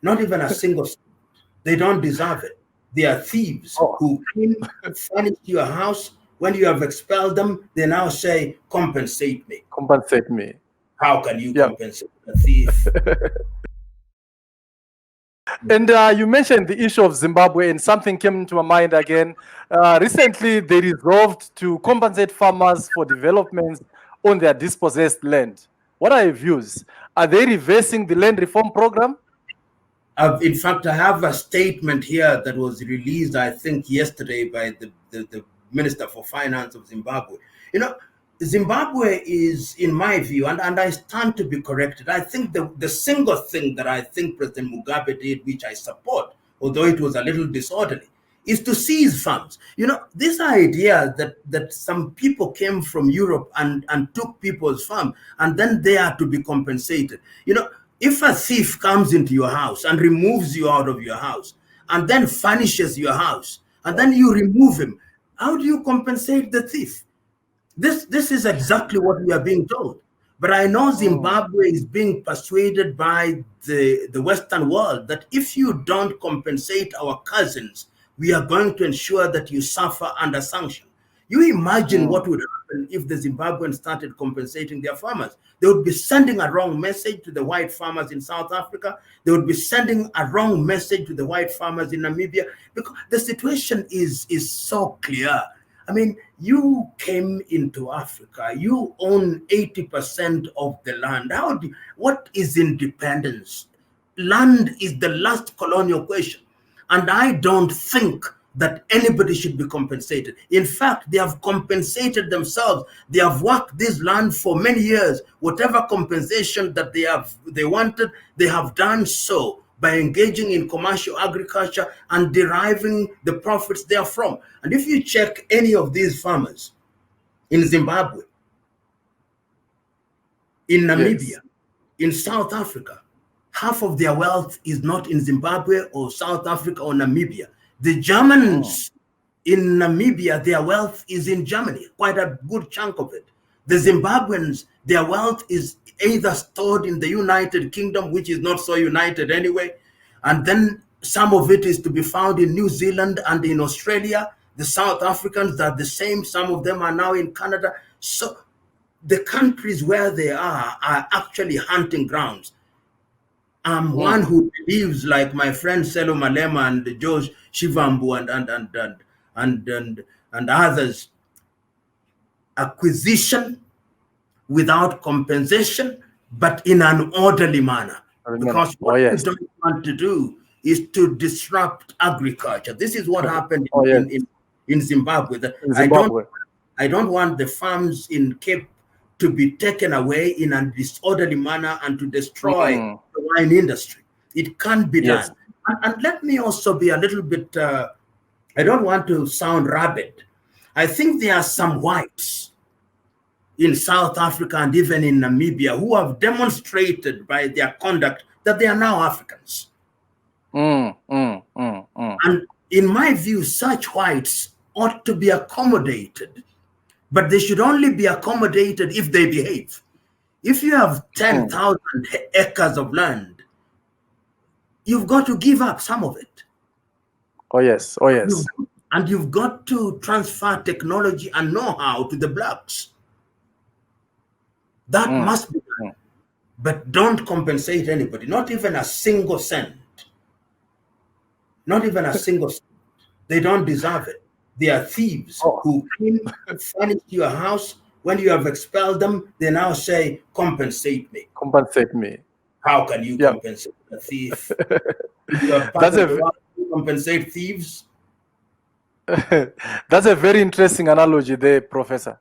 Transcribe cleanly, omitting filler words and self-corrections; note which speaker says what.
Speaker 1: Not even a single cent. They don't deserve it. They are thieves who came, furnished your house. When you have expelled them, they now say, compensate me.
Speaker 2: Compensate me.
Speaker 1: How can you compensate a thief?
Speaker 2: And you mentioned the issue of Zimbabwe, and something came into my mind again. Recently, they resolved to compensate farmers for developments on their dispossessed land. What are your views? Are they reversing the land reform program?
Speaker 1: In fact, I have a statement here that was released, I think, yesterday by the Minister for Finance of Zimbabwe. You know, Zimbabwe is, in my view, and I stand to be corrected, I think the single thing that I think President Mugabe did, which I support, although it was a little disorderly, is to seize farms. You know, this idea that some people came from Europe and took people's farm, and then they are to be compensated. You know, if a thief comes into your house and removes you out of your house, and then furnishes your house, and then you remove him, how do you compensate the thief? This is exactly what we are being told. But I know Zimbabwe is being persuaded by the Western world that if you don't compensate our cousins, we are going to ensure that you suffer under sanction. You imagine what would happen if the Zimbabweans started compensating their farmers. They would be sending a wrong message to the white farmers in South Africa. They would be sending a wrong message to the white farmers in Namibia, because the situation is so clear. I mean, you came into Africa, you own 80% of the land. What is independence? Land is the last colonial question. And I don't think that anybody should be compensated. In fact, they have compensated themselves. They have worked this land for many years. Whatever compensation that they wanted, they have done so by engaging in commercial agriculture and deriving the profits therefrom. And if you check any of these farmers in Zimbabwe, in Namibia, in South Africa, half of their wealth is not in Zimbabwe or South Africa or Namibia. The Germans in Namibia, their wealth is in Germany, quite a good chunk of it. The Zimbabweans, their wealth is either stored in the United Kingdom, which is not so united anyway, and then some of it is to be found in New Zealand and in Australia. The South Africans are the same. Some of them are now in Canada. So the countries where they are actually hunting grounds. I'm one who believes, like my friend Selo Malema and George Shivambu and others, acquisition without compensation, but in an orderly manner. Because what we don't want to do is to disrupt agriculture. This is what happened in Zimbabwe. I don't want the farms in Cape to be taken away in a disorderly manner and to destroy the wine industry. It can't be done. And let me also be a little bit, I don't want to sound rabid. I think there are some whites in South Africa and even in Namibia who have demonstrated by their conduct that they are now Africans. And in my view, such whites ought to be accommodated, but they should only be accommodated if they behave. If you have 10,000 acres of land, you've got to give up some of it. And you've got to transfer technology and know-how to the blacks. That must be done. But don't compensate anybody, not even a single cent. Not even a single cent. They don't deserve it. They are thieves who came, furnished your house. When you have expelled them, they now say, compensate me.
Speaker 2: Compensate me.
Speaker 1: How can you compensate a thief? Compensate thieves?
Speaker 2: That's a very interesting analogy there, Professor.